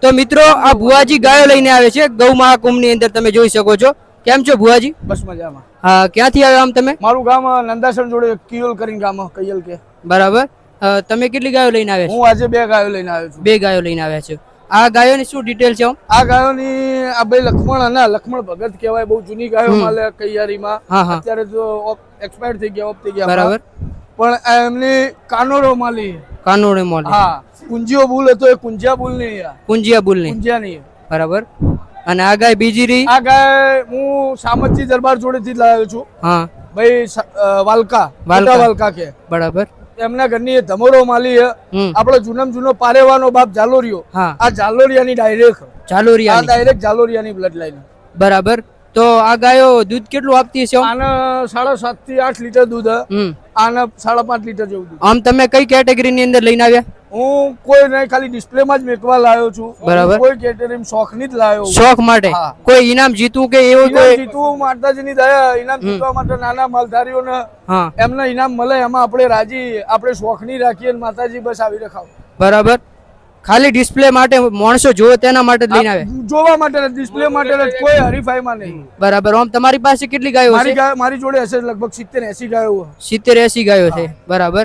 તો મિત્રો આ ભુવાજી ગાયો લઈને આવે છે ગૌ મહાકુંભની અંદર, તમે જોઈ શકો છો. કેમ છો ભુવાજી? બસ મજામાં. હા, ક્યાંથી આવ્યા આમ તમે? મારું ગામ નંદાસણ જોડે કિયોલ કરીને ગામ કૈયલ કે. બરાબર. તમે કેટલી ગાયો લઈને આવ્યા છો? હું આજે 2 ગાયો લઈને આવ્યો છું. 2 ગાયો લઈને આવ્યા છો. આ ગાયોની શું ડિટેલ છે? આ ગાયોની આ ભાઈ લક્ષ્મણ અને લક્ષ્મણ ભગત કહેવાય, બહુ જૂની ગાયો મળે કૈયારીમાં. અત્યારે તો એક્સપાયર થઈ ગયા, ઓફ થઈ ગયા. બરાબર. પણ એમની કાનોડો માલી. કાનોડો માલી. હા, કુંજીયો બુલ હતો, એ કુંજિયા બુલ નહીં. કુંજિયા બુલ નહીં. કુંજિયા નહીં. બરાબર. અને આ ગાય બીજી રહી? આ ગાય હું સામતજી દરબાર જોડેથી જ લાવ્યો છું. હા ભાઈ, વાલકા કે. બરાબર. એમના ઘરની ધમોરો માલી આપણો જૂનો પારેવાનો બાપ જાલોરિયો. આ જાલોરિયાની ડાયરેક્ટ જાલોરિયાની બ્લડ લાઈન. બરાબર. તો આ ગાયો દૂધ કેટલું આપતી છે? આને 7.5 થી 8 લીટર દૂધ. આને 5.5 લીટર જેવું દૂધ. આમ તમે કઈ કેટેગરીની અંદર લઈને આવ્યા? હું કોઈ નહીં, ખાલી ડિસ્પ્લેમાં જ મેકવા લાવ્યો છું. બરાબર. કોઈ કેટેગરી શોખની જ લાવ્યો. શોખ માટે? કોઈ ઇનામ જીતવું કે એવું કોઈ? જીતવું માતાજીની દયા. ઇનામ જીતવા માટે નાના માલધારીઓને એમને ઇનામ મળે, એમાં આપણે રાજી, આપણે શોખની રાખીએ. માતાજી બસ આવી રખાવ. બરાબર. ખાલી ડિસ્પ્લે માટે માણસો જોવે તેના માટે લઈને આવે? જોવા માટે, ડિસ્પ્લે માટે, કોઈ હરીફાઈમાં નહીં. બરાબર. આમ તમારી પાસે કેટલી ગાયો છે? મારી જોડે હશે લગભગ 70-80 ગાયો. 70-80 ગાયો છે. બરાબર.